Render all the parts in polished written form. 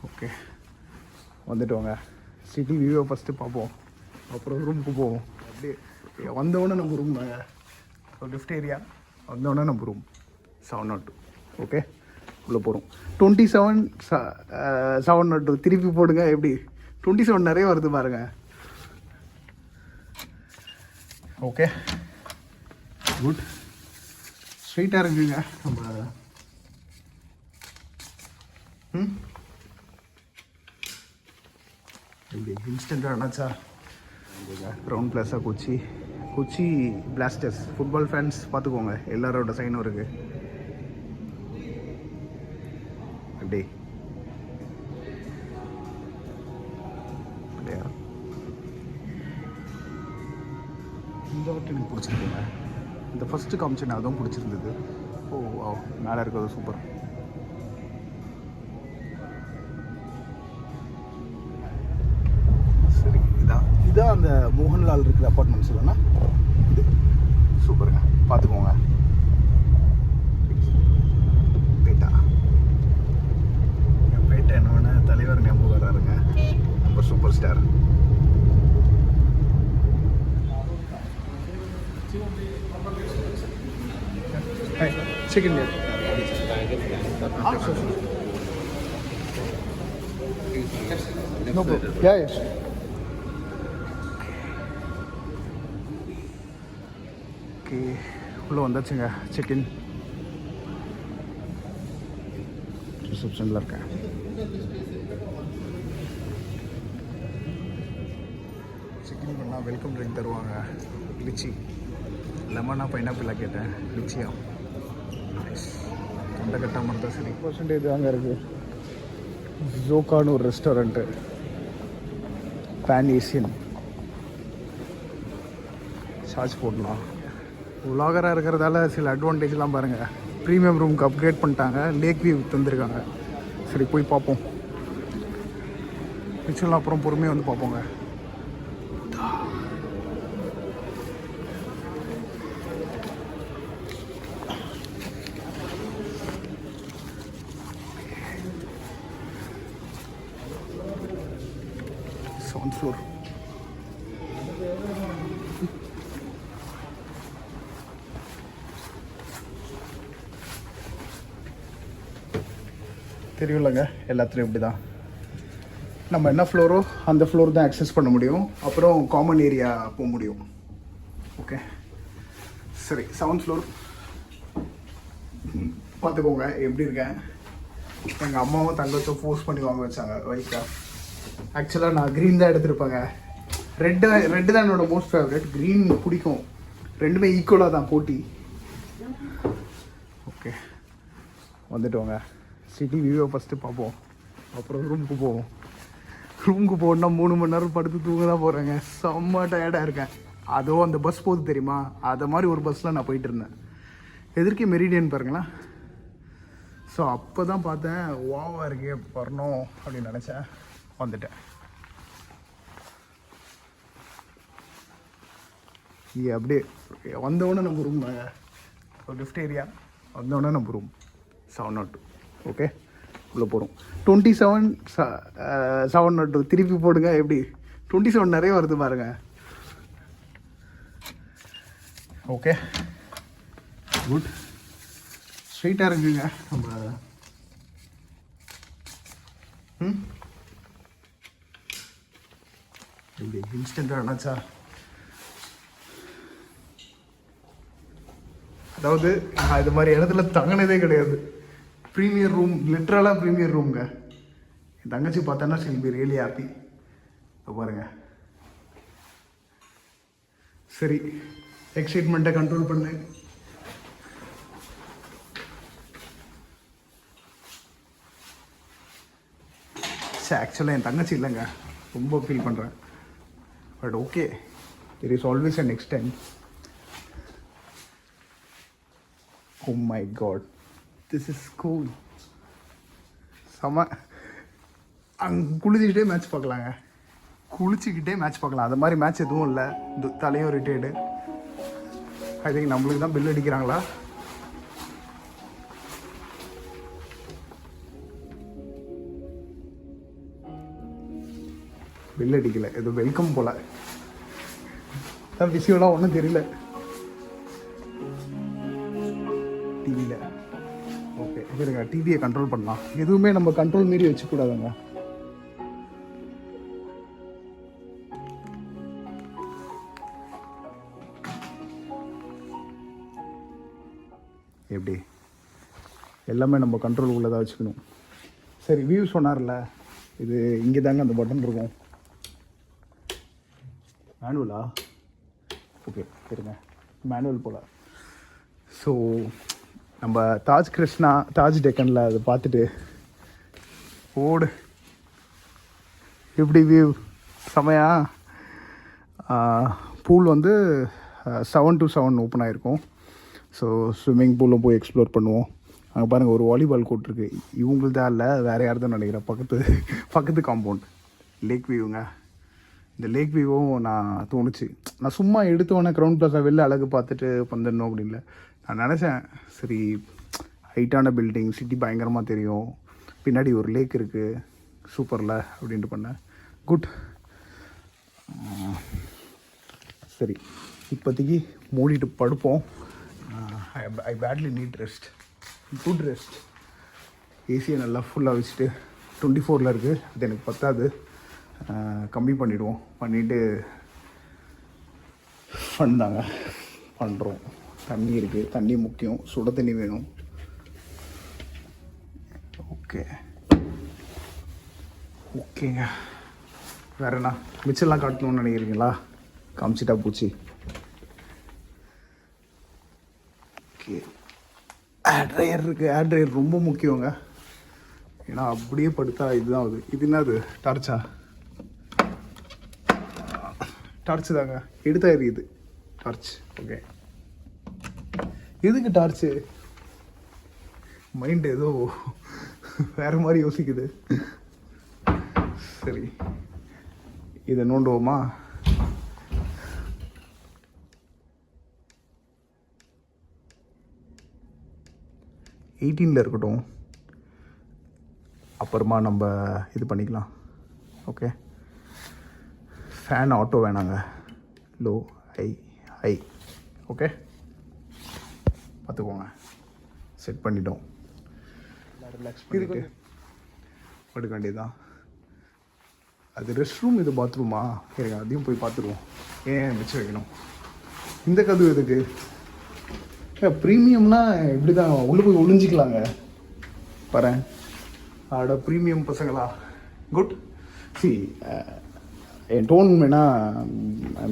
Okay வந்துட்டு வாங்க. City வியூவை ஃபஸ்ட்டு பார்ப்போம், அப்புறம் ரூமுக்கு போவோம். அப்படியே வந்தோடனே நம்ம ரூம் தாங்க. ஸோ லிஃப்ட் ஏரியா வந்தோடனே நம்ம ரூம் 702. ஓகே உள்ளே போகிறோம். 27 702 திருப்பி போடுங்க. எப்படி 27 நிறைய வருது பாருங்க. Okay good. ஸ்ட்ரைட்டாக இருக்குங்க நம்ம. எப்படி இன்ஸ்டண்ட்டாக நினச்சா க்ரௌண்ட் பிளஸாக கொச்சி பிளாஸ்டர்ஸ் ஃபுட்பால் ஃபேன்ஸ் பார்த்துக்கோங்க, எல்லாரோட சைனும் இருக்குது. அப்படி அப்படியா இந்த வாட்டி எனக்கு பிடிச்சிருக்குங்க. இந்த ஃபஸ்ட்டு காமிச்சேன் அதுவும் பிடிச்சிருந்தது. ஓ மேலே இருக்கிறது சூப்பர். சரி இதான் அந்த மோகன்லால் இருக்கிற அப்பார்ட்மெண்ட்ஸ் இல்லைன்னா இது சூப்பருங்க, பார்த்துக்கோங்க. பேட்டா பேட்டா என்ன தலைவர் ஞாபகம் வராருங்க, நம்ம super star. Chicken there. No problem. Yeah, yes. Okay. உள்ள வந்தாச்சுங்க. செக்இன் ரிசப்ஷனில் இருக்கேன். செக்இன் பண்ணால் வெல்கம் ட்ரிங்க் தருவாங்க. லிச்சி லெமனா பைனாப்பிளாக கேட்டேன். லிச்சியா தொண்டை கட்டாமல் இருந்தால் சரி. % அங்கே இருக்குது. ஜோக்கான்னு ஒரு ரெஸ்டாரண்ட்டு, பேன் ஏசியன். சார்ஜ் போடலாம். உலாகராக இருக்கிறதால சில அட்வான்டேஜ்லாம் பாருங்கள். ப்ரீமியம் ரூமுக்கு அப்கிரேட் பண்ணிட்டாங்க, லேக் வியூ தந்துருக்காங்க. சரி போய் பார்ப்போம். மிச்சம்லாம் அப்புறம் பொறுமையாக வந்து பார்ப்போங்க. Seventh floor. தெரியும்லங்க, எல்லாத்துலேயும் இப்படி தான். நம்ம என்ன ஃப்ளோரோ அந்த ஃப்ளோர் தான் அக்சஸ் பண்ண முடியும், அப்புறம் காமன் ஏரியா போக முடியும். ஓகே சரி, 7th ஃப்ளோர் பார்த்துக்கோங்க எப்படி இருக்கேன். எங்கள் அம்மாவும் தங்கத்தை ஃபோர்ஸ் பண்ணி வாங்க வச்சாங்க ஒயிட்டாக. ஆக்சுவலாக நான் க்ரீன் தான் எடுத்திருப்பேங்க. ரெட்டு தான் என்னோடய மோஸ்ட் ஃபேவரட். க்ரீன் பிடிக்கும், ரெண்டுமே ஈக்குவலாக தான் போட்டி. ஓகே வந்துட்டு வாங்க. சிட்டி வியூவை ஃபஸ்ட்டு பார்ப்போம், அப்புறம் ரூமுக்கு போவோம். ரூமுக்கு போகணுன்னா 3 மணி நேரம் படுத்து தூங்க தான் போகிறேங்க. செம்ம டயர்டாக இருக்கேன். அதுவும் அந்த பஸ் போகுது தெரியுமா, அதை மாதிரி ஒரு பஸ்ஸில் நான் போயிட்டு இருந்தேன். எதிர்க்கே மெரிடியன் பாருங்களேன். ஸோ அப்போ தான் பார்த்தேன், வாவாக இருக்கே வரணும் அப்படின்னு நினச்சேன். வந்துட்டேன். இங்கே அப்படியே வந்தோடனே நம்ம ரூம் தாங்க. லிஃப்ட் ஏரியா வந்தோடனே நம்ம ரூம் 702. ஓகே உள்ளே போகிறோம். 27 702 திருப்பி போடுங்க. எப்படி 27 நிறைய வருது பாருங்க. Okay good. ஸ்ட்ரைட்டாக இருக்குங்க நம்ம. எப்படி இன்ஸ்டண்ட்டாக நினச்சா. அதாவது நான் இது மாதிரி இடத்துல தங்கினதே கிடையாது. ப்ரீமியர் ரூம், லிட்ரலாக ப்ரீமியர் ரூம்ங்க. என் தங்கச்சி பார்த்தோன்னா ஷில் பி ரியலி ஹாப்பி. இப்போ பாருங்கள். சரி எக்ஸைட்மெண்ட்டை கண்ட்ரோல் பண்ணு. சரி ஆக்சுவலாக என் தங்கச்சி இல்லைங்க, ரொம்ப ஃபீல் பண்ணுறேன். But okay, there is always a next time. Oh my god, this is cool. செம. அங்கே குளிச்சுக்கிட்டே மேட்ச் பார்க்கலாங்க. குளிச்சுக்கிட்டே மேட்ச் பார்க்கலாம். அது மாதிரி மேட்ச் எதுவும் இல்லை. தலையும் ரிட்டையர்டு. ஐ திங்க் நம்மளுக்கு தான் பில் அடிக்கிறாங்களா. பெல் அடிக்கலை, ஏதோ வெல்கம் போல். விஷயம்லாம் ஒன்றும் தெரியல டிவியில். ஓகே சரிங்க, டிவியை கண்ட்ரோல் பண்ணலாம். எதுவுமே நம்ம கண்ட்ரோல் மீறி வச்சுக்கூடாதுங்க. எப்படி எல்லாமே நம்ம கண்ட்ரோல் உள்ளதாக வச்சுக்கணும். சரி, வியூ சொன்னார்ல, இது இங்கே தாங்க அந்த பட்டன் இருக்கும். மேனுவலா? ஓகே சரிங்க, மேனுவல் போல். ஸோ நம்ம தாஜ் கிருஷ்ணா, தாஜ் டெக்கனில் அதை பார்த்துட்டு ஓடு. எப்படி வியூ செமையா? பூல் வந்து 7 to 7 ஓப்பன் ஆகிருக்கும். ஸோ ஸ்விம்மிங் பூலும் போய் எக்ஸ்ப்ளோர் பண்ணுவோம். அங்கே பாருங்கள் ஒரு வாலிபால் கோர்ட் இருக்குது. இவங்களுதான் இல்லை, வேறு யார் தான் நினைக்கிறேன். பக்கத்து காம்பவுண்ட் லேக் வியூங்க. இந்த லேக் வியூவும் நான் தோணுச்சு, நான் சும்மா எடுத்தோன்னே க்ரௌண்ட் ப்ளாஸா வெளில அழகு பார்த்துட்டு வந்துடணும் அப்படின்னு நான் நினச்சேன். சரி, ஹைட்டான பில்டிங், சிட்டி பயங்கரமாக தெரியும், பின்னாடி ஒரு லேக் இருக்குது, சூப்பரில் அப்படின்ட்டு பண்ணேன். குட். சரி, இப்போதைக்கு மூடிட்டு படுப்போம். I badly need rest, good rest. ஏசியை நல்லா ஃபுல்லாக வச்சுட்டு 24 இருக்குது, அது எனக்கு பத்தாது, கம்மி பண்ணிவிடுவோம். பண்ணிவிட்டு ஃபன் தாங்க பண்ணுறோம். தண்ணி இருக்குது, தண்ணி முக்கியம், சுட தண்ணி வேணும். ஓகேங்க, வேறு என்ன மிச்சம்லாம் காட்டணும்னு நினைக்கிறீங்களா? காமிச்சிட்டா பூச்சி. ஓகே, ஏர் ட்ரையர் இருக்குது. ஏர் ட்ரையர் ரொம்ப முக்கியங்க, ஏன்னா அப்படியே படுத்தா இதுதான் ஆகுது. இது என்னது, டார்ச்சா? டார்ச்சு தாங்க, எடுத்தா எரியுது டார்ச். ஓகே, எதுக்கு டார்ச்சு? மைண்ட் ஏதோ வேறு மாதிரி யோசிக்குது. சரி, இதை நோண்டுவோமா? இருக்கட்டும், அப்புறமா நம்ம இது பண்ணிக்கலாம். ஓகே, ஃபேன் ஆட்டோ வேணாங்க, லோ ஹை. ஓகே, பார்த்துக்கோங்க. செட் பண்ணிட்டோம், ரிலாக்ஸ் பண்ணிட்டு படுக்க வேண்டியதுதான். அது ரெஸ்ட் ரூம், இது பாத்ரூமா? சரிங்க, அதையும் போய் பார்த்துருவோம். ஏன் மிச்சம் வைக்கணும்? இந்த கதவு எதுக்கு? ப்ரீமியம்னா இப்படி தான் உள்ளே போய் ஒளிஞ்சிக்கலாங்க. பாரு, ஆட ப்ரீமியம் பசங்களா. குட். சி, என் டோன் வேணால்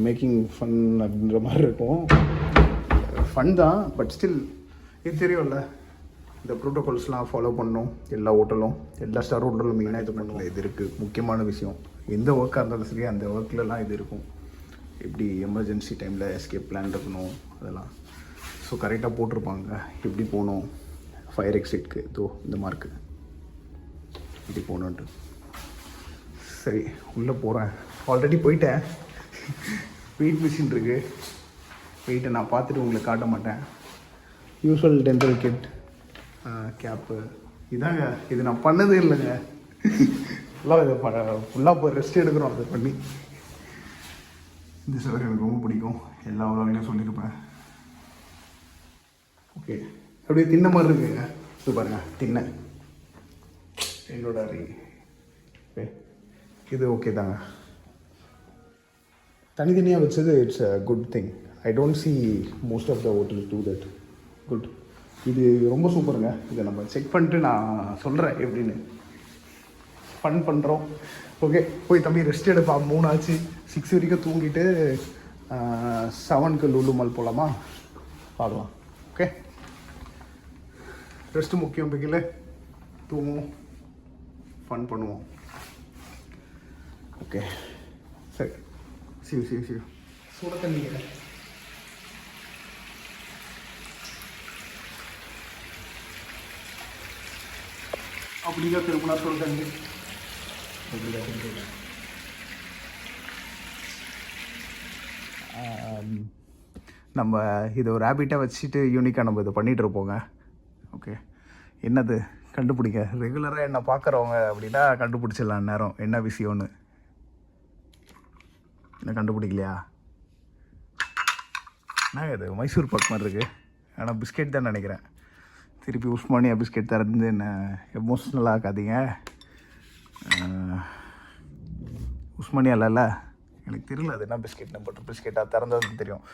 மேக்கிங் ஃபன் அப்படின்ற மாதிரி இருக்கும். ஃபன் தான், பட் ஸ்டில் இது தெரியும்ல, இந்த ப்ரோட்டோகால்ஸ்லாம் ஃபாலோ பண்ணணும். எல்லா ஹோட்டலும், எல்லா ஸ்டார் ஹோட்டலும் மெயினாக இது பண்ணணும். இது இருக்குது முக்கியமான விஷயம். எந்த ஒர்க்காக இருந்தாலும் சரி, அந்த ஒர்க்லலாம் இது இருக்கும். எப்படி எமர்ஜென்சி டைமில் எஸ்கேப் பிளான் இருக்கணும், அதெல்லாம். ஸோ கரெக்டாக போட்டிருப்பாங்க எப்படி போகணும். ஃபயர் எக்ஸிட்க்கு இதோ இந்த மார்க்கு இப்படி போகணுன்ட்டு. சரி, உள்ளே போகிறேன். ஆல்ரெடி போயிட்டேன். வெயிட் மிஷின் இருக்குது, வெயிட்டை நான் பார்த்துட்டு உங்களுக்கு காட்ட மாட்டேன். யூஸ்வல் டென்டல் கிட், கேப்பு, இதாங்க. இது நான் பண்ணதே இல்லைங்க. ஃபுல்லாக இதை ஃபுல்லாக போய் ரெஸ்ட் எடுக்கிறோம் அதை பண்ணி. இந்த சவர் எனக்கு ரொம்ப பிடிக்கும், எல்லா உலகிலையும் சொல்லியிருப்பேன். ஓகே, அப்படியே தின்ன மாதிரி இருக்குங்க. இது பாருங்கள், தின்ன என்னோட அருகே. ஓகே, இது ஓகே தாங்க. தனித்தனியாக வச்சது it's a good thing. I don't see most of the hotel do that. Good, இது ரொம்ப சூப்பருங்க. இதை நம்ம செக் பண்ணிட்டு நான் சொல்கிறேன் எப்படின்னு. ஃபன் பண்ணுறோம். ஓகே, போய் தம்பி ரெஸ்ட் எடுப்பா. 3 ஆச்சு, 6 வரைக்கும் தூங்கிட்டு 7க்கு லுலு மால் போகலாமா? பார்க்கலாம். ஓகே, ரெஸ்ட்டு முக்கியம். பிக்கில் தூங்குவோம், ஃபன் பண்ணுவோம். ஓகே, சரி. சிவ சுட தண்ணி அப்படிதான் திரும்பினா சுட தண்ணி. நம்ம இதை ஒரு ஹேபிட்டாக வச்சுட்டு யூனிக்காக நம்ம இதை பண்ணிகிட்டு இருப்போங்க. ஓகே, என்னது கண்டுபிடிங்க. ரெகுலராக என்ன பார்க்குறவங்க அப்படின்னா கண்டுபிடிச்சிடலாம் நேரம் என்ன விஷயம்னு. என்ன கண்டுபிடிக்கலையா? என்ன இது மைசூர் பாக் மாதிரி இருக்குது, ஆனால் பிஸ்கெட் தான் நினைக்கிறேன். திருப்பி உஸ்மானியா பிஸ்கெட் தரது என்ன எமோஷ்னலாக ஆக்காதீங்க. உஸ்மானியா இல்லைல்ல, எனக்கு தெரியல அது என்ன பிஸ்கெட்னு. பட் பிஸ்கெட்டாக திறந்தது தெரியும்.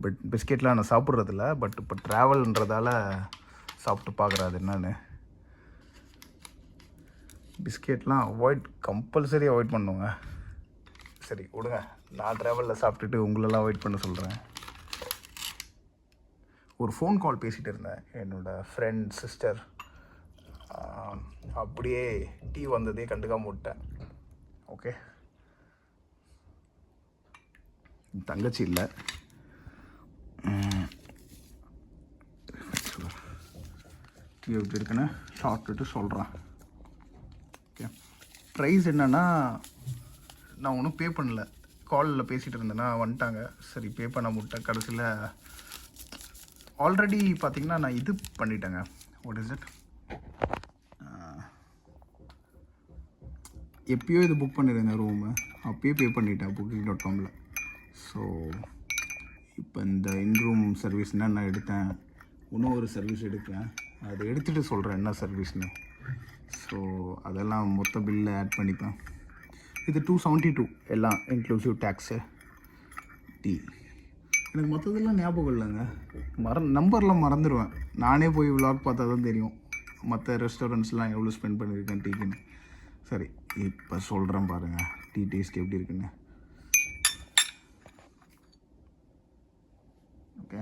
பட் பிஸ்கெட்லாம் நான் சாப்பிட்றதில்ல. பட் இப்போ ட்ராவல்ன்றதால சாப்பிட்டு பார்க்குறாது என்னன்னு. பிஸ்கெட்லாம் கம்பல்சரி அவாய்ட் பண்ணுங்க. சரி விடுங்க, நான் ட்ராவலில் சாப்பிட்டுட்டு உங்களெல்லாம் அவாய்ட் பண்ண சொல்கிறேன். ஒரு ஃபோன் கால் பேசிகிட்டு இருந்தேன் என்னோடய ஃப்ரெண்ட் சிஸ்டர். அப்படியே டீ வந்ததே கண்டுக்காம விட்டேன். ஓகே, தங்கச்சி இல்லை. டீ எப்படி இருக்குன்னு சாப்பிட்டுட்டு சொல்கிறேன். ஓகே, ப்ரைஸ் என்னென்னா, நான் ஒன்றும் பே பண்ணல. காலில் பேசிகிட்டு இருந்தேன்னா வந்துட்டாங்க. சரி பே பண்ண முட்டேன். கடைசியில் ஆல்ரெடி பார்த்திங்கன்னா நான் இது பண்ணிட்டேங்க. வாட் இஸ் இட், எப்பயோ இது புக் பண்ணிடுங்க ரூமு. அப்பயே பே பண்ணிட்டேன் booking.comல. ஸோ இப்போ இந்த இன்ரூம் சர்வீஸ்னால் நான் எடுத்தேன். இன்னும் ஒரு சர்வீஸ் எடுக்கிறேன். அதை எடுத்துகிட்டு சொல்கிறேன் என்ன சர்வீஸ்னு. ஸோ அதெல்லாம் மொத்த பில்லில் ஆட் பண்ணிப்பேன். இது 272 எல்லாம் இன்க்ளூசிவ் டேக்ஸு. டீ எனக்கு மற்றதெல்லாம் ஞாபகம் இல்லைங்க. நம்பர்லாம் மறந்துடுவேன். நானே போய் விளாக் பார்த்தா தான் தெரியும் மற்ற ரெஸ்டாரண்ட்ஸ்லாம் எவ்வளோ ஸ்பெண்ட் பண்ணியிருக்கேன் டீக்குன்னு. சரி இப்போ சொல்கிறேன் பாருங்கள் டீ டேஸ்ட் எப்படி இருக்குன்னு. Okay,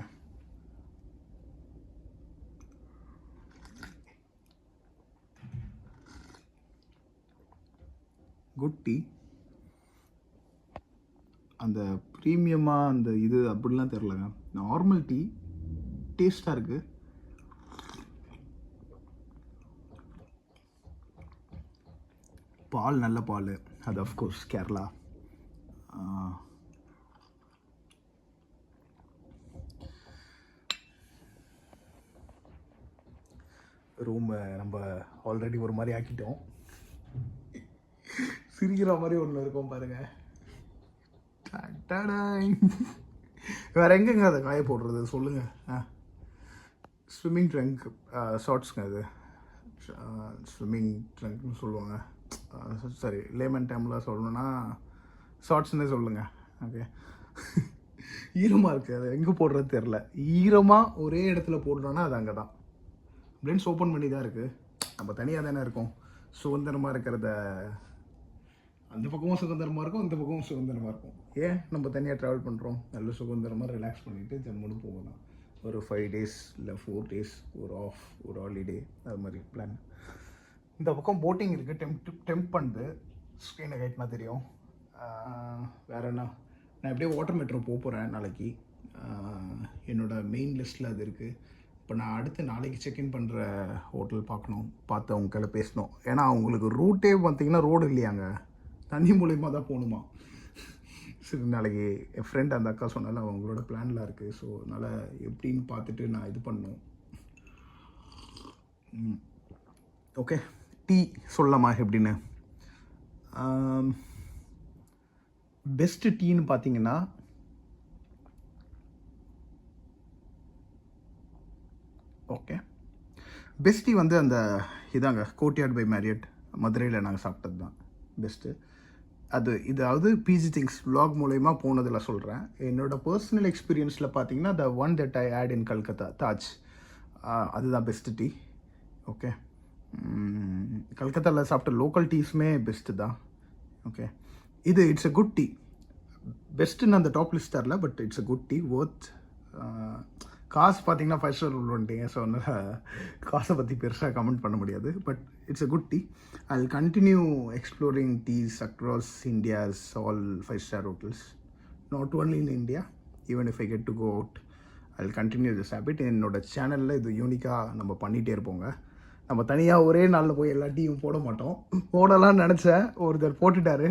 good tea. அந்த ப்ரீமியமாக அந்த இது அப்படிலாம் தெரிலங்க. நார்மல் டீ டேஸ்ட்டாக இருக்குது. பால் நல்ல பால். அது அஃப்கோர்ஸ் கேரளா. ரூமை நம்ம ஆல்ரெடி ஒரு மாதிரி ஆக்கிட்டோம். சிரிக்கிற மாதிரி ஒன்று இருக்கும் பாருங்கள். வேறு எங்கேங்க அதை காய போடுறது சொல்லுங்கள். ஸ்விம்மிங் ட்ரங்க் ஷார்ட்ஸுங்க. அது ஸ்விம்மிங் ட்ரங்க்னு சொல்லுவாங்க. சரி லேமன் டைமில் சொல்லணுன்னா ஷார்ட்ஸ்னே சொல்லுங்கள். ஓகே, ஈரமாக இருக்குது. அது எங்கே போடுறது தெரில. ஈரமாக ஒரே இடத்துல போடுறோன்னா அது அங்கே தான். பிளெண்ட்ஸ் ஓப்பன் பண்ணி தான் இருக்குது. நம்ம தனியாக தானே இருக்கோம். சுதந்திரமாக இருக்கிறத அந்த பக்கமும் சுதந்திரமாக இருக்கும், இந்த பக்கமும் சுதந்திரமாக இருக்கும். ஏன் நம்ம தனியாக ட்ராவல் பண்ணுறோம்? நல்ல சுதந்திரமாக ரிலாக்ஸ் பண்ணிவிட்டு ஜம்முன்னு போகலாம். ஒரு 5 days இல்லை 4 days ஒரு ஹாலிடே அது மாதிரி பிளான். இந்த பக்கம் போட்டிங் இருக்குது. டெம்ப் பண்ணுது. ஸ்க்ரீனை கைட்னா தெரியும். வேறு என்ன, நான் எப்படியே வாட்டர் மெட்ரோ போகிறேன் நாளைக்கு. என்னோடய மெயின் லிஸ்ட்டில் அது இருக்குது. இப்போ நான் அடுத்து நாளைக்கு செக்இன் பண்ணுற ஹோட்டல் பார்க்கணும். பார்த்து அவங்க கையில் பேசணும். ஏன்னா அவங்களுக்கு ரூட்டே பார்த்திங்கன்னா ரோடு இல்லையாங்க, தண்ணி மூலியமாக தான் போகணுமா. சரி நாளைக்கு என் ஃப்ரெண்ட் அந்த அக்கா சொன்னால அவங்களோட பிளான்லாம் இருக்குது. ஸோ அதனால் எப்படின்னு பார்த்துட்டு நான் இது பண்ணணும். ஓகே, டீ சொல்லலாமா எப்படின்னு? பெஸ்ட்டு டீன்னு பார்த்தீங்கன்னா ஓகே, பெஸ்ட் டீ வந்து அந்த இதாங்க கோர்ட்யார்ட் பை மேரியட் மதுரையில் நாங்கள் சாப்பிட்டது தான் பெஸ்ட்டு. இதாவது பிஜி திங்ஸ் vlog மூலயமா போனதில் சொல்கிறேன். என்னோடய பர்சனல் எக்ஸ்பீரியன்ஸில் பார்த்தீங்கன்னா the one that I had in Calcutta Taj, அதுதான் பெஸ்ட்டு டீ. ஓகே, கல்கத்தாவில் சாப்பிட்ட லோக்கல் டீஸுமே பெஸ்ட்டு தான். Okay, it's a good tea. பெஸ்ட்டுன்னு அந்த டாப் லிஸ்ட் தரல, but it's a good tea worth. காசு பார்த்தீங்கன்னா 5 star ரூல் வந்துட்டீங்க. ஸோ அதனால் காசை பற்றி பெருசாக கமெண்ட் பண்ண முடியாது. But it's a good tea. I'll continue exploring teas across India's all 5 star hotels. Not only in India, even if I get to go out, I'll continue this habit. என்னோட சேனலில் இது யூனிக்காக நம்ம பண்ணிகிட்டே இருப்போங்க. நம்ம தனியாக ஒரே நாளில் போய் எல்லா டீயும் போட மாட்டோம். போடலான்னு நினச்சேன், ஒருத்தர் போட்டுட்டார்.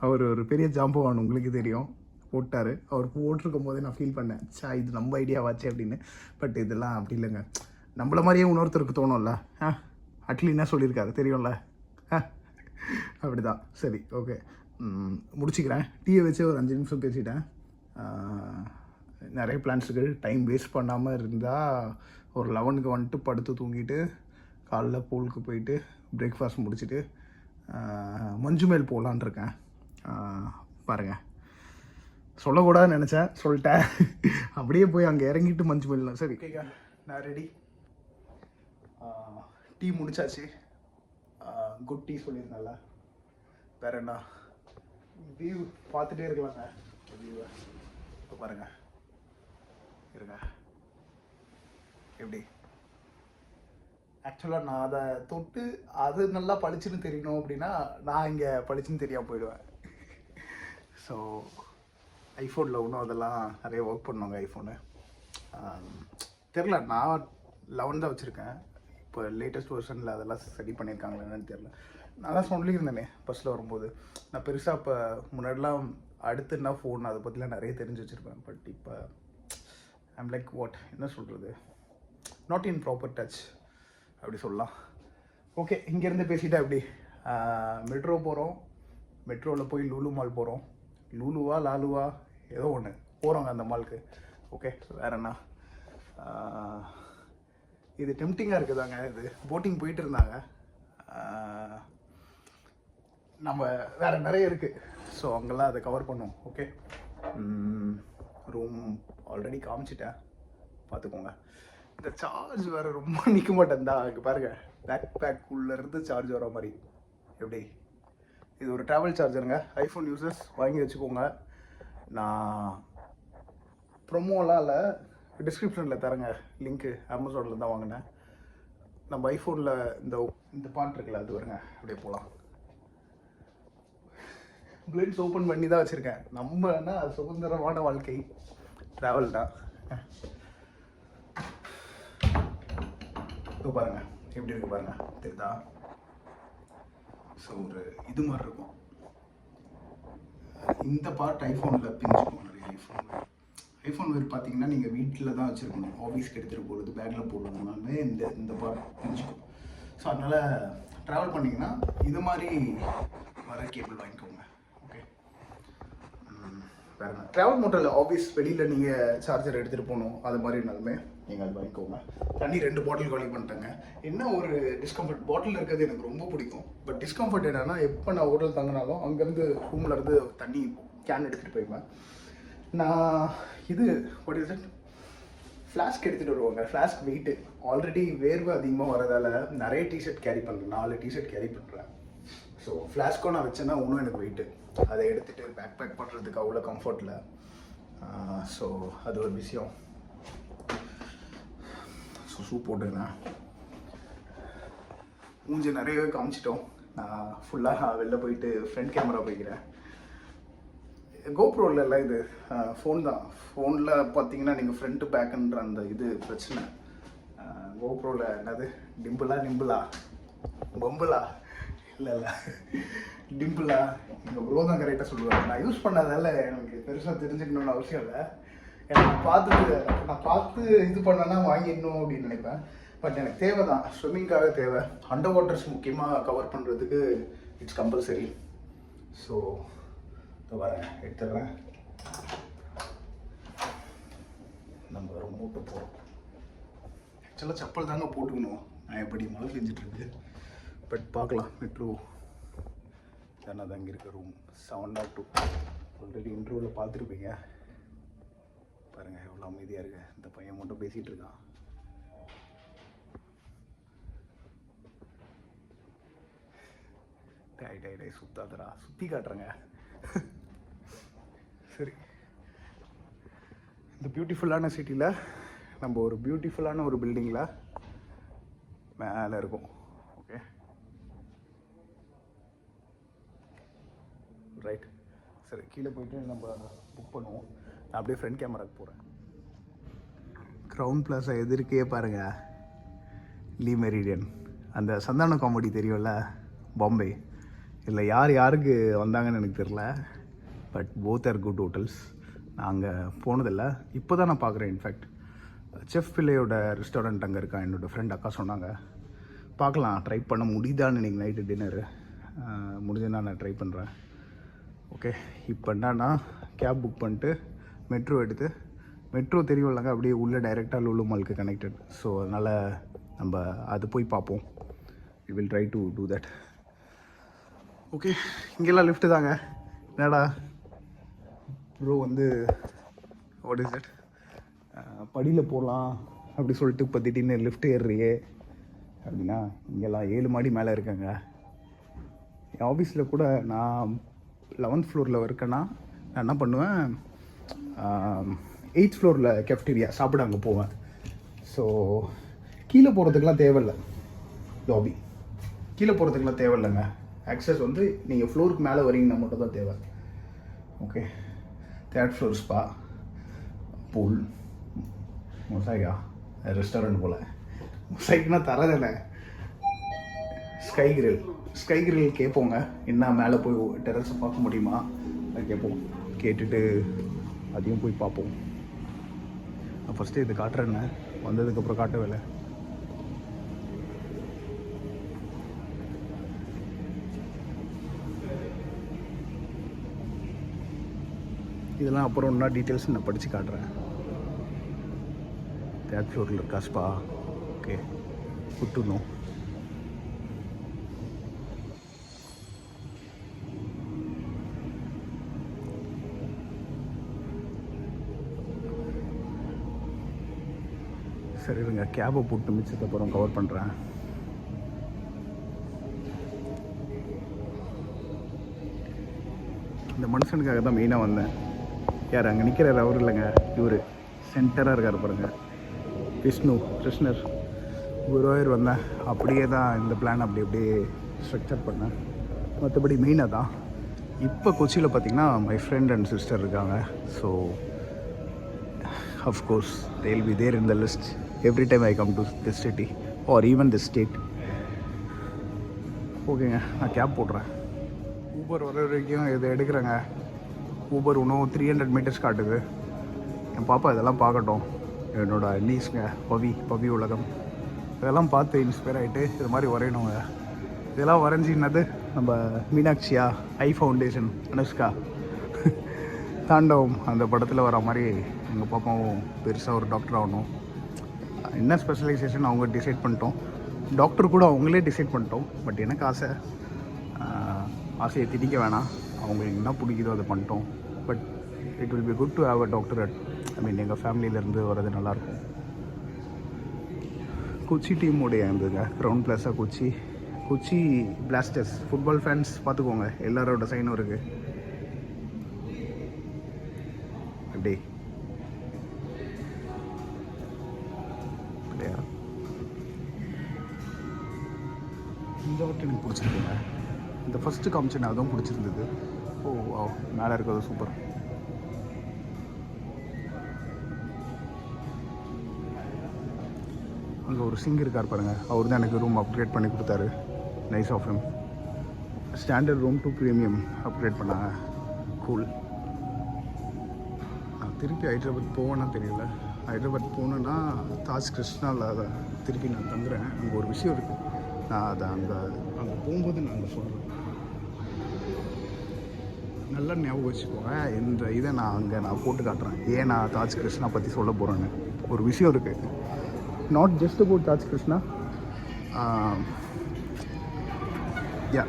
அவர் ஒரு பெரிய ஜாம்பவான், உங்களுக்கு தெரியும், போட்டார். அவர் போட்டிருக்கும் போதே நான் ஃபீல் பண்ணேன், இது நம்ம ஐடியாவாச்சு அப்படின்னு. பட் இதெல்லாம் அப்படி இல்லைங்க. நம்மள மாதிரியே இன்னொருத்தருக்கு தோணும்ல. அட்லி என்ன சொல்லியிருக்காரு தெரியும்ல, அப்படி தான். சரி ஓகே, முடிச்சுக்கிறேன். டீயை வச்சு ஒரு 5 நிமிஷம் பேசிட்டேன். நிறைய பிளான்ஸ் இருக்குது. டைம் வேஸ்ட் பண்ணாமல் இருந்தால் ஒரு 11க்கு வந்துட்டு படுத்து தூங்கிட்டு காலைல பூலுக்கு போயிட்டு பிரேக்ஃபாஸ்ட் முடிச்சுட்டு மஞ்சுமேல் போகலான் இருக்கேன். பாருங்கள், சொல்லக்கூடாதுன்னு நினச்சேன், சொல்லிட்டேன். அப்படியே போய் அங்கே இறங்கிட்டு மஞ்சுமேல். சரி கேட்க நான் ரெடி. டீ முடிச்சாச்சு. குட் டீ சொல்லியிருந்தால. வேறு என்ன வியூ பார்த்துட்டே இருக்கலாங்க. வியூவை இப்போ பாருங்கள், இருங்க எப்படி. ஆக்சுவலாக நான் அதை தொட்டு அது நல்லா பளிச்சுன்னு தெரியணும் அப்படின்னா நான் இங்கே பளிச்சுன்னு தெரியாமல் போயிடுவேன். ஸோ ஐஃபோனில் இன்னும் அதெல்லாம் நிறைய ஒர்க் பண்ணுவாங்க. ஐஃபோனு தெரில, நான் 11 தான் வச்சுருக்கேன். இப்போ லேட்டஸ்ட் வெர்ஷனில் அதெல்லாம் சரி பண்ணியிருக்காங்களா என்னன்னு தெரில. நான் தான் சொல்லியிருந்தேனே பஸ்ஸில் வரும்போது, நான் பெருசாக இப்போ முன்னாடிலாம் அடுத்து என்ன ஃபோன் அதை பற்றிலாம் நிறைய தெரிஞ்சு வச்சுருப்பேன். பட் இப்போ ஐம் லைக் வாட் என்ன சொல்கிறது, நாட் இன் ப்ராப்பர் டச் அப்படி சொல்லலாம். ஓகே, இங்கேருந்து பேசிட்டா எப்படி. மெட்ரோ போகிறோம். மெட்ரோவில் போய் லூலு மால் போகிறோம். லூலுவா லாலுவா ஏதோ ஒன்று போகிறோங்க அந்த மாலுக்கு. ஓகே, வேறு என்ன. இது டெம்டிங்காக இருக்குதாங்க. இது போட்டிங் போயிட்டு இருந்தாங்க. நம்ம வேறு நிறைய இருக்குது. ஸோ அங்கெல்லாம் அதை கவர் பண்ணுவோம். ஓகே, ரூம் ஆல்ரெடி காமிச்சிட்டேன், பார்த்துக்கோங்க. இந்த சார்ஜ் வேறு ரொம்ப நிற்க மாட்டேன் தான். இங்கே பாருங்கள், பேக் உள்ளேருந்து சார்ஜ் வர மாதிரி எப்படி. இது ஒரு ட்ராவல் சார்ஜருங்க. ஐஃபோன் யூசர்ஸ் வாங்கி வச்சுக்கோங்க. நான் ப்ரொமோலாம் இல்லை, டிஸ்கிரிப்ஷனில் தரேங்க லிங்க்கு. அமேசானில் தான் வாங்கினேன். நம்ம ஐஃபோனில் இந்த பாயிண்ட் இருக்குல்ல, அது வருங்க. அப்படியே போகலாம். பிளேட்ஸ் ஓப்பன் பண்ணி தான் வச்சுருக்கேன். நம்மனா சுதந்திரமான வாழ்க்கை ட்ராவல் தான். இப்போ பாருங்கள் எப்படி இருக்குது பாருங்கள், தெரியுதா. ஸோ ஒரு இது மாதிரி இருக்கும். இந்த பார்ட் ஐஃபோனில் பிரிஞ்சுக்கும். நிறைய ஐஃபோன் வேறு பார்த்தீங்கன்னா நீங்கள் வீட்டில் தான் வச்சுருக்கணும். ஆஃபீஸ்க்கு எடுத்துகிட்டு போகிறது, பேக்கில் போடுறதுனாலுமே இந்த பார்ட் பிரிஞ்சுக்கும். ஸோ அதனால் ட்ராவல் பண்ணிங்கன்னா இது மாதிரி வர கேபிள் வாங்கிக்கோங்க. ஓகே, வேறு என்ன ட்ராவல் மோட்டில் ஆஃபீஸ் வெளியில் நீங்கள் சார்ஜர் எடுத்துகிட்டு போகணும், அது மாதிரினாலுமே நீங்கள் அது வாங்கிக்கோங்க. தண்ணி 2 பாட்டில் காலி பண்ணிட்டேங்க. என்ன ஒரு டிஸ்கம்ஃபர்ட், பாட்டில் இருக்கிறது எனக்கு ரொம்ப பிடிக்கும். பட் டிஸ்கம்ஃபர்ட் என்னன்னா, எப்போ நான் ஹோட்டல் தங்கினாலும் அங்கேருந்து ரூம்லேருந்து தண்ணி கேன் எடுத்துகிட்டு போய்ப்பேன். நான் இது வாட் இஸ் இட் ஃப்ளாஸ்க் எடுத்துகிட்டு வருவாங்க. ஃப்ளாஸ்க் வெயிட்டு ஆல்ரெடி வேர்வை அதிகமாக வரதால் நிறைய டிஷர்ட் கேரி பண்ணுறேன். 4 டிஷர்ட் கேரி பண்ணுறேன். ஸோ ஃப்ளாஸ்க்கும் நான் வச்சேன்னா இன்னும் எனக்கு வெயிட்டு. அதை எடுத்துகிட்டு பேக் பண்ணுறதுக்கு அவ்வளோ கம்ஃபர்ட்டில். ஸோ அது ஒரு விஷயம். ஸோ ஷூ போட்டுக்கிறேன். மூஞ்சி நிறையவே காமிச்சிட்டோம். நான் ஃபுல்லாக வெளில போயிட்டு ஃப்ரண்ட் கேமரா போய்க்கிறேன். கோப்ரோவில் இல்லை, இது ஃபோன் தான். ஃபோனில் பார்த்தீங்கன்னா நீங்கள் ஃப்ரண்ட்டு பேக்குன்ற அந்த இது பிரச்சனை. கோப்ரோவில் என்னது நிம்பிளா பம்பிளா இல்லை டிம்பிளா, எங்கள் ப்ரோ தான் கரெக்டாக சொல்லுவாங்க. நான் யூஸ் பண்ணதால எனக்கு பெருசாக தெரிஞ்சுக்கணும்னு அவசியம் இல்லை. ஏன்னா நான் பார்த்து இது பண்ணேன்னா வாங்கிடணும் அப்படின்னு நினைப்பேன். பட் எனக்கு தேவை தான், ஸ்விம்மிங்காக தேவை. அண்டர் வாட்டர்ஸ் முக்கியமாக கவர் பண்ணுறதுக்கு இட்ஸ் கம்பல்சரி. ஸோ வரேன், எடுத்துடுறேன். நம்ம வர மூட்டை போகிறோம். ஆக்சுவலாக செப்பல் தாங்க போட்டுக்கணும். நான் எப்படி மழை பெஞ்சிட்ருக்கு. பட் பார்க்கலாம். மெட்ரோ தானே தான் இங்கே இருக்க ரூம் 702. ஆல்ரெடி இன்ட்ரோவில் பார்த்துருப்பீங்க. பாருங்கள் எவ்வளோ அமைதியாக இருக்கு. இந்த பையன் மட்டும் பேசிகிட்டு இருக்கான். டை சுத்தாதரா, சுற்றி காட்டுறேங்க. சரி, இந்த பியூட்டிஃபுல்லான சிட்டியில் நம்ம ஒரு பியூட்டிஃபுல்லான ஒரு பில்டிங்கில் மேலே இருக்கும். Okay, right. சரி, கீழே போயிட்டு நம்ம புக் பண்ணுவோம். நான் அப்படியே ஃப்ரண்ட் கேமராவுக்கு போகிறேன். க்ரௌன் பிளாஸா எதிர்க்கே பாருங்கள், லீ மெரிடியன். அந்த சந்தான காமெடி தெரியும்ல, பாம்பே. இல்லை யாருக்கு வந்தாங்கன்னு எனக்கு தெரில. But both are good hotels. நான் அங்கே போனதில்லை, இப்போ தான் நான் பார்க்குறேன். இன்ஃபேக்ட் செஃப் பிள்ளையோட ரெஸ்டாரண்ட் அங்கே இருக்கா. என்னோடய ஃப்ரெண்ட் அக்கா சொன்னாங்க. பார்க்கலாம், ட்ரை பண்ண முடியுதான்னு இன்றைக்கி நைட்டு டின்னரு முடிஞ்சுன்னா நான் ட்ரை பண்ணுறேன். ஓகே, இப்போ என்னன்னா கேப் புக் பண்ணிட்டு மெட்ரோ எடுத்து, மெட்ரோ தெரியும் இல்லைங்க, அப்படியே உள்ளே டைரெக்டாக லுலு மாலுக்கு கனெக்டட். ஸோ அதனால் நம்ம அது போய் பார்ப்போம். We will try to do that. Okay, இங்கெல்லாம் லிஃப்ட்டு தாங்க. என்னடா ப்ரோ வந்து வாட் இஸ் தட், படியில் போகலாம் அப்படி சொல்லிட்டு இப்போ திடீர்னு லிஃப்ட் ஏறுறியே அப்படின்னா, இங்கெல்லாம் 7 மாடி மேலே இருக்கேங்க. என் ஆஃபீஸில் கூட நான் 11th ஃப்ளோரில் இருக்கேன்னா நான் என்ன பண்ணுவேன், 8th ஃப்ளோரில் கேஃப்டீரியா சாப்பிட அங்கே போவேன். ஸோ கீழே போகிறதுக்கெலாம் தேவையில்லை, லாபி கீழே போகிறதுக்கெலாம் தேவையில்லைங்க. ஆக்சஸ் வந்து நீங்கள் ஃப்ளோருக்கு மேலே வரீங்கன்னா மட்டும் தான் தேவை. Okay, 3rd floor spa, pool, மொசைக்கா ரெஸ்டாரண்ட் போல். மொசைக்குனா தரதானே. ஸ்கை கிரில் கேட்போங்க, என்ன மேலே போய் டெரஸை பார்க்க முடியுமா அது கேட்போம். கேட்டுட்டு அதையும் போய் பார்ப்போம். நான் ஃபஸ்ட்டு இது காட்டுறேன்னு வந்ததுக்கப்புறம் காட்டவில்லை. இதெல்லாம் அப்புறம் இன்னும் டீட்டெயில்ஸ் நான் படித்து காட்டுறேன். 3rd ஃப்ளோரில் இருக்கா ஸ்பா. ஓகே, விட்டுணும். சரி இருங்க, கேபை போட்டு மிச்சத்தை அப்புறம் கவர் பண்ணுறேன். இந்த மனுஷனுக்காக தான் மெயினாக வந்தேன். யார் அங்கே நிற்கிறார்? அவர் இல்லைங்க, இவர் சென்டராக இருக்கார் பாருங்க, கிருஷ்ணர் குருவாயூர் வந்தேன். அப்படியே தான் இந்த பிளான் அப்படியே ஸ்ட்ரக்சர் பண்ணேன். மற்றபடி மெயினாக தான். இப்போ கொச்சியில் பார்த்திங்கன்னா மை ஃப்ரெண்ட் அண்ட் சிஸ்டர் இருக்காங்க. So of course they will be there in the list every time I come to this city or even this state. ஓகேங்க, நான் கேப் போடுறேன். ஊபர் வர வரைக்கும் இதை எடுக்கிறேங்க. ஊபர் இன்னும் 300 மீட்டர்ஸ் காட்டுது. என் பாப்பா இதெல்லாம் பார்க்கட்டும். என்னோடய நீஸ்ங்க, பவி உலகம், இதெல்லாம் பார்த்து இன்ஸ்பயர் ஆகிட்டு இது மாதிரி வரையணுங்க. இதெல்லாம் வரைஞ்சின்னது நம்ம மீனாட்சியா, ஐ ஃபவுண்டேஷன், அனுஷ்கா, தாண்டவம் அந்த படத்தில் வர மாதிரி எங்கள் பாப்பாவும் பெருசாக ஒரு டாக்டர் ஆகணும். என்ன ஸ்பெஷலைசேஷன் அவங்க டிசைட் பண்ணிட்டோம். டாக்டர் கூட அவங்களே டிசைட் பண்ணிட்டோம். பட் எனக்கு ஆசையை திணிக்க வேணாம். அவங்களுக்கு என்ன பிடிக்குதோ அதை பண்ணிட்டோம். But it will be good to have a doctor எங்கள் ஃபேமிலியிலேருந்து வர்றது நல்லாயிருக்கும். கொச்சி டீமுடைய இருந்ததுங்க க்ரௌண்ட் பிளாஸாக கொச்சி பிளாஸ்டர்ஸ் ஃபுட்பால் ஃபேன்ஸ் பார்த்துக்கோங்க, எல்லாரோட சைனும் இருக்குது. அப்படியே அப்படியா இந்த வாட்டி எனக்கு பிடிச்சிருக்குங்க. இந்த ஃபஸ்ட்டு காமிச்சேன் அதுவும் பிடிச்சிருந்தது. ஓ மேலே இருக்கிறது சூப்பர். அங்கே ஒரு சிங் இருக்கார் பாருங்கள், அவர் தான் எனக்கு ரூம் அப்கிரேட் பண்ணி கொடுத்தாரு. Nice of him. Standard room to premium upgrade பண்ணாங்க. கூல். நான் திருப்பி ஹைதராபாத் போவேன்னா தெரியல. ஹைதராபாத் போகணுன்னா தாஜ் கிருஷ்ணாவில் திருப்பி நான் தங்குறேன். அங்கே ஒரு விஷயம் இருக்குது, நான் அதை அங்கே போகும்போது நான் அங்கே சொல்கிறேன். நல்லா ஞாபகம் வச்சுக்கோங்க. இந்த இதை நான் போட்டு காட்டுறேன். ஏன் நான் தாஜ் கிருஷ்ணா பற்றி சொல்ல போகிறேன்னு. ஒரு விஷயம் இருக்குது, not just about Taj Krishna.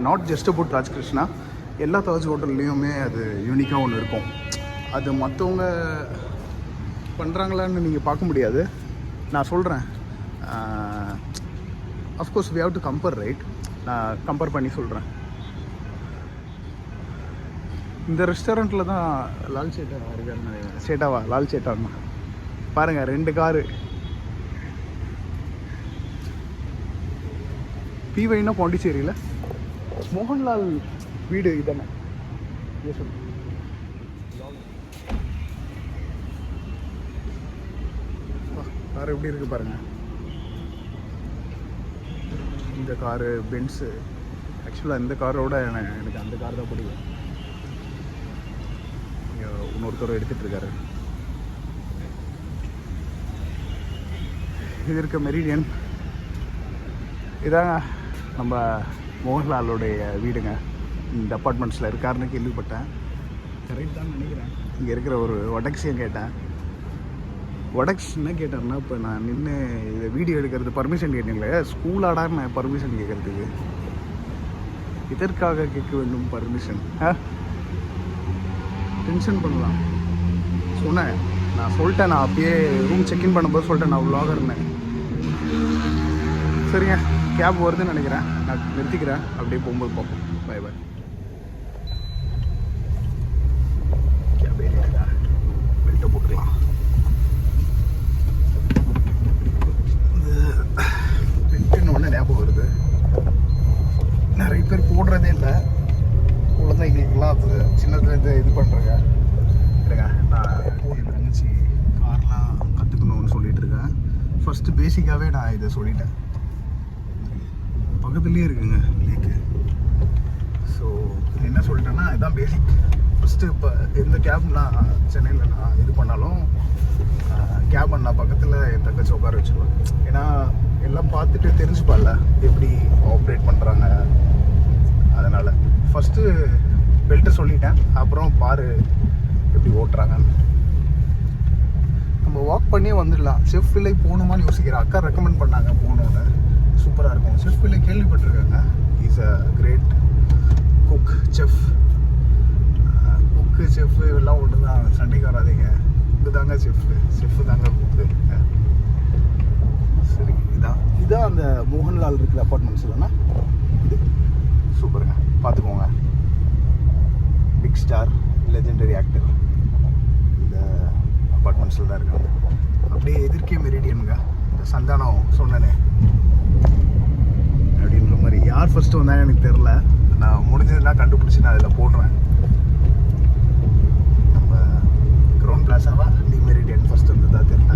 Not just about Taj Krishna. எல்லா தாஜ் ஹோட்டல்லையுமே அது யூனிக்காக ஒன்று இருக்கும். அது மற்றவங்க பண்ணுறாங்களான்னு நீங்கள் பார்க்க முடியாது. நான் சொல்கிறேன், of course we have to compare, right? நான் கம்பேர் பண்ணி சொல்கிறேன். இந்த ரெஸ்டாரண்ட்டில் தான் லால் சேட்டாவா இருக்காருன்னு லால் சேட்டாங்க பாருங்கள், 2 காரு. பிவைனா பாண்டிச்சேரியில் மோகன்லால் வீடு இதானே? கார் எப்படி இருக்குது பாருங்கள். இந்த காரு பென்ஸு. ஆக்சுவலாக இந்த காரோட எனக்கு அந்த கார் தான் பிடிக்கும். இன்னொருத்தர் எடுத்துகிட்டு இருக்காரு. இது இருக்க மெரிடியன் இதாங்க நம்ம மோகன்லாலுடைய வீடுங்க. இந்த அப்பார்ட்மெண்ட்ஸில் இருக்காருன்னு கேள்விப்பட்டேன். கரெக்ட் தான் நினைக்கிறேன். இங்கே இருக்கிற ஒரு வடக்ஸையும் கேட்டேன். வடக்ஸ் என்ன கேட்டார்னா, இப்போ நான் நின்று இதை வீடியோ எடுக்கிறது பர்மிஷன் கேட்டீங்களே, ஸ்கூலாடான்னு நான் பர்மிஷன் கேட்குறதுக்கு இதற்காக கேட்க வேண்டும் பர்மிஷன்? டென்ஷன் பண்ணலாம் சொன்னேன். நான் சொல்லிட்டேன், நான் அப்பயே ரூம் செக்இன் பண்ணும்போது சொல்லிட்டேன் நான் vlogger-ன்னு. சரிங்க, கேப் வருதுன்னு நினைக்கிறேன், நான் நிறுத்திக்கிறேன். அப்படியே போகும்போது பார்ப்போம். Bye bye. கேப் ஏறிட்டா, பெல்ட்டை போட்டுக்கலாம். பெல்ட்டுன்னு ஒன்று ஞாபகம் வருது, நிறைய பேர் போடுறதே இல்லை. குழந்தைங்களுக்குலாம் அது சின்னதுலேருந்து இது பண்ணுறேங்க. இருங்க, நான் என் தங்கச்சி கார்லாம் கற்றுக்கணும்னு சொல்லிட்டு இருக்கேன். ஃபஸ்ட்டு பேசிக்காகவே நான் இதை சொல்லிட்டேன். பக்கத்துலேயே இருக்குங்க லேக்கு. ஸோ என்ன சொல்லிட்டேன்னா, இதுதான் பேசிக். ஃபஸ்ட்டு இப்போ எந்த கேப் நான் சென்னையில் நான் இது பண்ணாலும் கேப் அண்ணா பக்கத்தில் என் தங்கச்சி உட்கார வச்சுருவேன். ஏன்னா எல்லாம் பார்த்துட்டு தெரிஞ்சுப்பால எப்படி ஆப்ரேட் பண்ணுறாங்க. அதனால் ஃபஸ்ட்டு பெல்ட்டை சொல்லிட்டேன், அப்புறம் பாரு எப்படி ஓட்டுறாங்கன்னு. நம்ம வாக் பண்ணியே வந்துடலாம். செஃப் வில்லை போகணுமான்னு யோசிக்கிறேன். அக்கா ரெக்கமெண்ட் பண்ணாங்க போகணுன்னு. சூப்பராக இருக்கும். செஃப் வில்லை கேள்விப்பட்டிருக்காங்க. Is a great cook chef. Cook chef எல்லாம் ஒன்று தான், சண்டைக்கு வராதிங்க. இது தாங்க செஃப்பு தாங்க குக்கு. சரி, இதான் அந்த மோகன்லால் இருக்கிற அப்பார்ட்மெண்ட்ஸ் இல்லைன்னா இது சூப்பருங்க, பார்த்துக்கோங்க. பிக் ஸ்டார் லெஜெண்டரி ஆக்டர் இந்த அப்பார்ட்மெண்ட்ஸில் தான் இருக்காங்க. அப்படியே எதிர்க்கே மெரிடியனுங்க, இந்த சந்தானம் சொன்னனே அப்படின்ற மாதிரி. யார் ஃபஸ்ட்டு வந்தாங்க எனக்கு தெரில. நான் முடிஞ்சதெல்லாம் கண்டுபிடிச்சி நான் அதில் போடுறேன். நம்ம க்ரௌன் பிளாஸாவா டி மெரிடியன் ஃபஸ்ட் வந்ததா தெரில.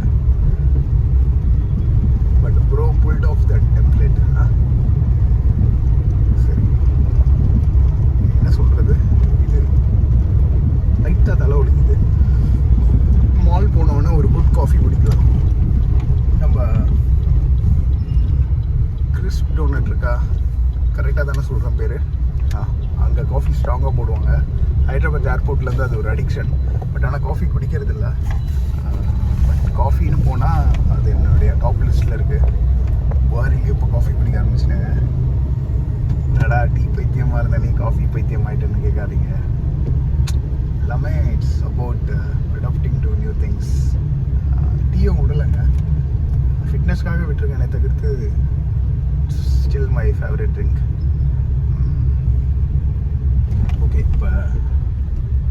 But bro built off that template. சரி, என்ன சொல்கிறது, இது லைட்டாக தலை ஒழிக்குது. மால் போனோடனே ஒரு குட் காஃபி குடிக்கலாம். நம்ம கிறிஸ்ப் டோனட் இருக்கா, கரெக்டாக தானே சொல்கிறேன் பேர். அங்கே காஃபி ஸ்ட்ராங்காக போடுவாங்க. ஹைதராபாத் ஏர்போர்ட்லேருந்து அது ஒரு அடிக்ஷன். பட் ஆனால் காஃபி குடிக்கிறது இல்லை. பட் காஃபின்னு போனால் அது என்னுடைய டாப் லிஸ்ட்டில் இருக்குது. வாரிலேயே இப்போ காஃபி குடிக்க ஆரம்பிச்சிட்டேங்க. என்னடா டீ பைத்தியமாக இருந்தா நீ காஃபி பைத்தியம் ஆகிட்டேன்னு கேட்காதீங்க. எல்லாமே it's about adapting to new things. டீயை விடலைங்க, ஃபிட்னஸ்க்காக விட்டுருக்கேனே தவிர்த்து still my favourite drink. Okay, இப்போ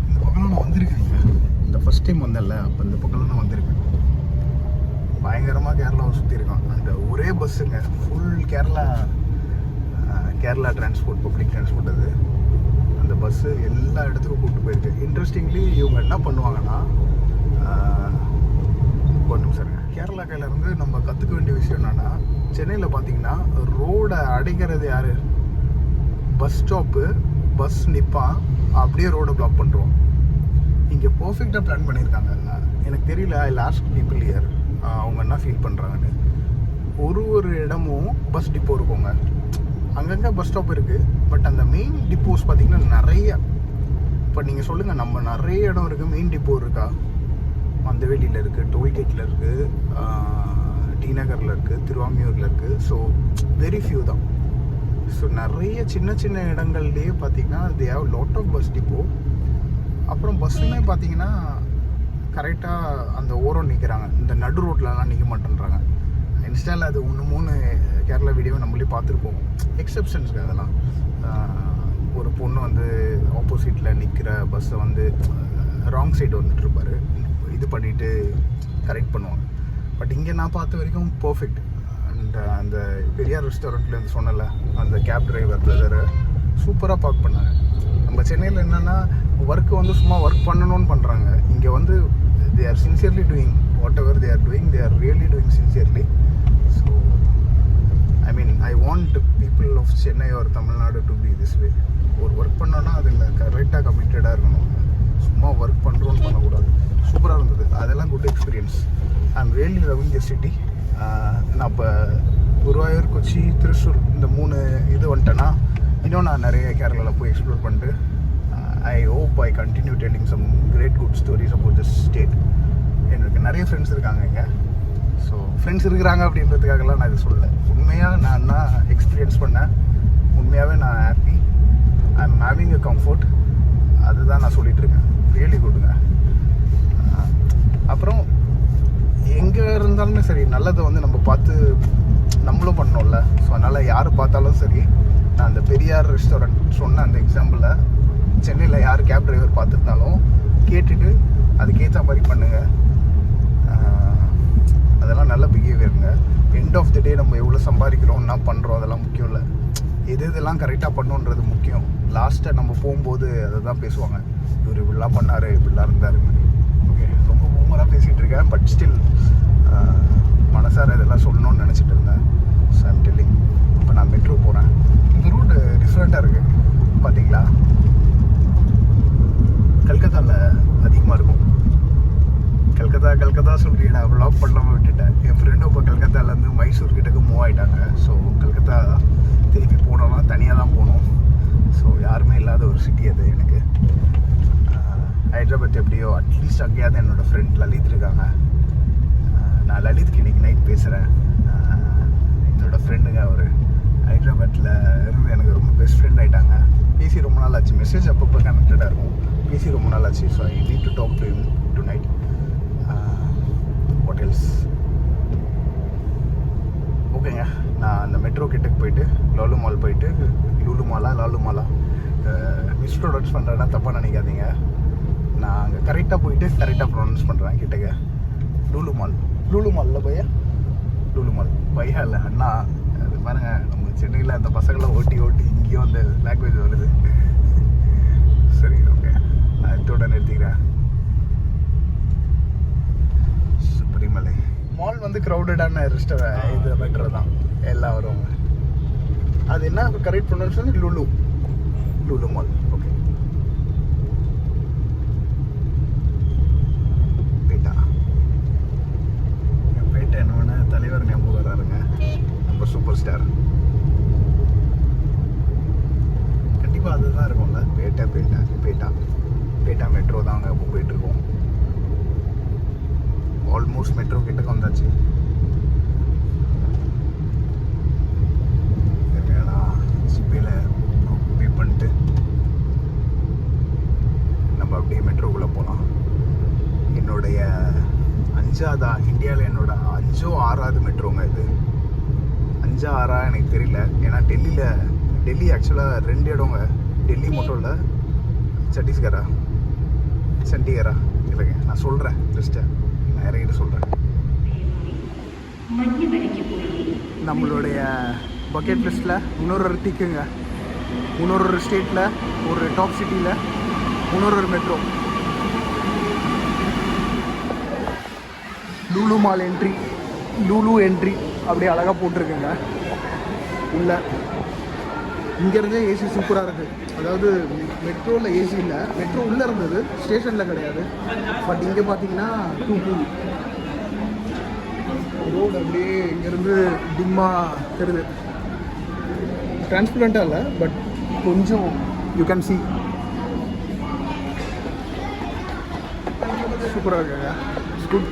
இந்த பக்கம் நான் வந்திருக்கேங்க. இந்த ஃபஸ்ட் டைம் வந்தேன்ல, அப்போ இந்த பக்கம் நான் வந்திருக்கேன். பயங்கரமாக கேரளாவை சுற்றிருக்கான். அந்த ஒரே பஸ்ஸுங்க, full Kerala transport, public transport. அது அந்த பஸ்ஸு எல்லா இடத்துக்கும் கூப்பிட்டு போயிருக்கு. இன்ட்ரெஸ்டிங்லி இவங்க என்ன பண்ணுவாங்கன்னா, ஒரு நிமிஷம், கேரளா கையிலேருந்து நம்ம கற்றுக்க வேண்டிய விஷயம் என்னென்னா, சென்னையில் பார்த்தீங்கன்னா ரோடை அடைக்கிறது யார்? பஸ் ஸ்டாப்பு, பஸ் நிற்பான், அப்படியே ரோடை பிளாக் பண்ணுறோம். இங்கே பர்ஃபெக்டாக பிளான் பண்ணியிருக்காங்க. எனக்கு தெரியல, ஐ லாஸ்ட் பீப்புள் இயர் அவங்க என்ன ஃபீல் பண்ணுறாங்கன்னு. ஒரு இடமும் பஸ் டிப்போ இருக்குங்க. அங்கங்கே பஸ் ஸ்டாப் இருக்குது, பட் அந்த மெயின் டிப்போஸ் பார்த்திங்கன்னா நிறைய. இப்போ நீங்கள் சொல்லுங்கள், நம்ம நிறைய இடம் இருக்குது, மெயின் டிப்போ இருக்கா? மந்தவேலியில் இருக்குது, டோல்கேட்டில் இருக்குது, டி நகரில் இருக்குது, திருவாமியூரில் இருக்குது. ஸோ வெரி ஃபியூ தான். ஸோ நிறைய சின்ன சின்ன இடங்கள்லேயே பார்த்திங்கன்னா they have lot of bus depot. அப்புறம் பஸ்ஸுமே பார்த்திங்கன்னா கரெக்டாக அந்த ஓரம் நிற்கிறாங்க. இந்த நடு ரோட்லலாம் நிற்க மாட்டேன்றாங்க. இன்ஸ்டாவில் அது 1-3 கேரளா வீடியோவை நம்மளே பார்த்துருப்போம். எக்ஸப்ஷன்ஸ்க்கு அதெல்லாம். ஒரு பொண்ணு வந்து ஆப்போசிட்டில் நிற்கிற பஸ்ஸை வந்து ராங் சைடு வந்துட்டுருப்பார், இது பண்ணிவிட்டு கரெக்ட் பண்ணுவாங்க. பட் இங்கே நான் பார்த்த வரைக்கும் பர்ஃபெக்ட். அண்ட் அந்த பெரியார் ரெஸ்டாரண்ட்லேருந்து சொன்னல அந்த கேப் டிரைவர் பிரதரை சூப்பராக பார்க் பண்ணாங்க. நம்ம சென்னையில் என்னென்னா ஒர்க்கு வந்து சும்மா ஒர்க் பண்ணணும்னு பண்ணுறாங்க. இங்கே வந்து they are sincerely doing whatever they are doing, they are really doing sincerely. So I mean, I want people of Chennai or Tamil Nadu to be this way. ஒரு ஒர்க் பண்ணோன்னா அதில் கரெக்டாக கமிட்டடாக இருக்கணும். சும்மா ஒர்க் பண்ணுறோன்னு பண்ணக்கூடாது. சூப்பராக இருந்தது, அதெல்லாம் good experience. I am really loving the city. நான் இப்போ குருவாயூர், கொச்சி, திருச்சூர் இந்த 3 இது வந்துட்டேன்னா இன்னும் நான் நிறைய கேரளாவில் போய் எக்ஸ்ப்ளோர் பண்ணிட்டு I hope I continue telling some great good stories about this state. எனக்கு நிறைய ஃப்ரெண்ட்ஸ் இருக்காங்க இங்கே. ஸோ ஃப்ரெண்ட்ஸ் இருக்கிறாங்க அப்படின்றதுக்காகலாம் நான் இது சொல்லலை. உண்மையாக நான் என்ன எக்ஸ்பீரியன்ஸ் பண்ணேன், உண்மையாகவே நான் happy. I am having a comfort. அதுதான் நான் சொல்லிகிட்டு இருக்கேன். ரியலி குட்டுங்க. அப்புறம் எங்கே இருந்தாலுமே சரி, நல்லதை வந்து நம்ம பார்த்து நம்மளும் பண்ணோம்ல. ஸோ அதனால் யார் பார்த்தாலும் சரி, நான் அந்த பெரியார் ரெஸ்டாரண்ட் சொன்ன அந்த எக்ஸாம்பிளில் சென்னையில் யார் கேப் டிரைவர் பார்த்துருந்தாலும் கேட்டுட்டு அதுக்கேற்ற மாதிரி பண்ணுங்கள். அதெல்லாம் நல்ல பிஹேவியருங்க. எண்ட் ஆஃப் தி டே நம்ம எவ்வளோ சம்பாதிக்கிறோம், என்ன பண்ணுறோம், அதெல்லாம் முக்கியம் இல்லை. இதெல்லாம் கரெக்டாக பண்ணுன்றது முக்கியம். லாஸ்ட்டாக நம்ம போகும்போது அதை தான் பேசுவாங்க, இவர் இப்படிலாம் பண்ணார், இப்படிலாம் இருந்தாருங்க. ஓகே, ரொம்ப பூமராக பேசிகிட்டு இருக்கேன். பட் ஸ்டில் மனசார இதெல்லாம் சொல்லணும்னு நினச்சிட்டு இருந்தேன். So I'm telling. இப்போ நான் மெட்ரோ போகிறேன். இந்த ரூட் டிஃப்ரெண்ட்டாக இருக்குது பார்த்தீங்களா. கல்கத்தாவில் அதிகமாக இருக்கும். கல்கத்தா சொல்கிறீங்க, நான் வ்ளாக் பண்ணாமல் விட்டுட்டேன். என் ஃப்ரெண்டும் இப்போ கல்கத்தாலேருந்து மைசூர் கிட்டக்கு மூவ் ஆகிட்டாங்க. ஸோ கல்கத்தா திருப்பி போனோம்னா தனியாக தான் போகணும். ஸோ யாருமே இல்லாத ஒரு சிட்டி அது எனக்கு. ஹைதராபாத் எப்படியோ அட்லீஸ்ட் அங்கேயாவது என்னோடய ஃப்ரெண்ட் லலித் இருக்காங்க. நான் லலித்க்கு இன்றைக்கி நைட் பேசுகிறேன். என்னோடய ஃப்ரெண்டுங்க அவர் ஹைதராபாத்தில் இருந்து எனக்கு ரொம்ப பெஸ்ட் ஃப்ரெண்ட் ஆகிட்டாங்க. பேசி ரொம்ப நாள் ஆச்சு. மெசேஜ் அப்பப்போ கனெக்டடாக இருக்கும். பேசி ரொம்ப நாள் ஆச்சு. So I need to talk to him tonight. What else? ஓகேங்க, நான் அந்த மெட்ரோ கிட்டக்கு போயிட்டு லாலு மால் போயிட்டு லாலு மாலா மிஸ்ப்ரொனவுன்ஸ் பண்ணுறேன்னா தப்பாக நினைக்காதீங்க. நான் அங்கே கரெக்டாக போயிட்டு கரெக்டாக ப்ரொனவுன்ஸ் பண்ணுறேன். கிட்டக்க லூலு மாலில் லூலு மால் பையா இல்லை அண்ணா. அது பாருங்கள், நம்ம சென்னையில் அந்த பசங்களை ஓட்டி இங்கேயும் அந்த லாங்குவேஜ் வருது. சரி, ஓகே, நான் இதோட நிறுத்திக்கிறேன். சுப்ரீமலை மால் வந்து க்ரௌடடான ரெஸ்டாரண்ட் இது மெட்ரோ தான், எல்லாம் வருவாங்க. அது என்ன correct pronunciation? Lulu mall. Okay, பேட்டா என்ன தலைவர் ஞாபகம் வர்றாருங்க, நம்ம சூப்பர் ஸ்டார். கண்டிப்பாக அதுதான் இருக்கும்ல, பேட்டா மெட்ரோ தாங்க அப்போ போயிட்டுருக்கோம். ஆல்மோஸ்ட் மெட்ரோ கிட்டக்க வந்தாச்சு. ஜிபேல பே பண்ணிட்டு நம்ம அப்படியே மெட்ரோக்குள்ளே போகலாம். என்னுடைய 5ஆவதா இந்தியாவில் என்னோட 5ஓ 6ஆவது மெட்ரோங்க இது. 5ஆ 6ஆ எனக்கு தெரியல. ஏன்னா டெல்லி ஆக்சுவலாக 2 இடங்க. டெல்லி மட்டும் இல்லை, சண்டிகரா இல்லைங்க. நான் சொல்கிறேன் லிஸ்ட்டை, நான் இறங்கிட்டு சொல்கிறேன். நம்மளுடைய பக்கெட் லிஸ்ட்டில் இன்னொரு டிக்குங்க. இன்னொரு ஸ்டேட்டில், ஒரு டாப் சிட்டியில் இன்னொரு metro. Lulu mall entry, Lulu entry அப்படியே அழகாக போட்டிருக்குங்க. உள்ள இங்கேருந்தே ஏசி சூப்பராக இருக்குது. அதாவது மெட்ரோவில் ஏசி இல்லை, மெட்ரோ உள்ளே இருந்தது, ஸ்டேஷனில் கிடையாது. பட் இங்கே பார்த்தீங்கன்னா 2 ரோடு அப்படியே இங்கேருந்து டிம்மாக தெரியுது. டிரான்ஸ்பரண்ட்டாக இல்லை, பட் கொஞ்சம் யூ கேன் சி. சூப்பராக இருக்குங்க. It's good.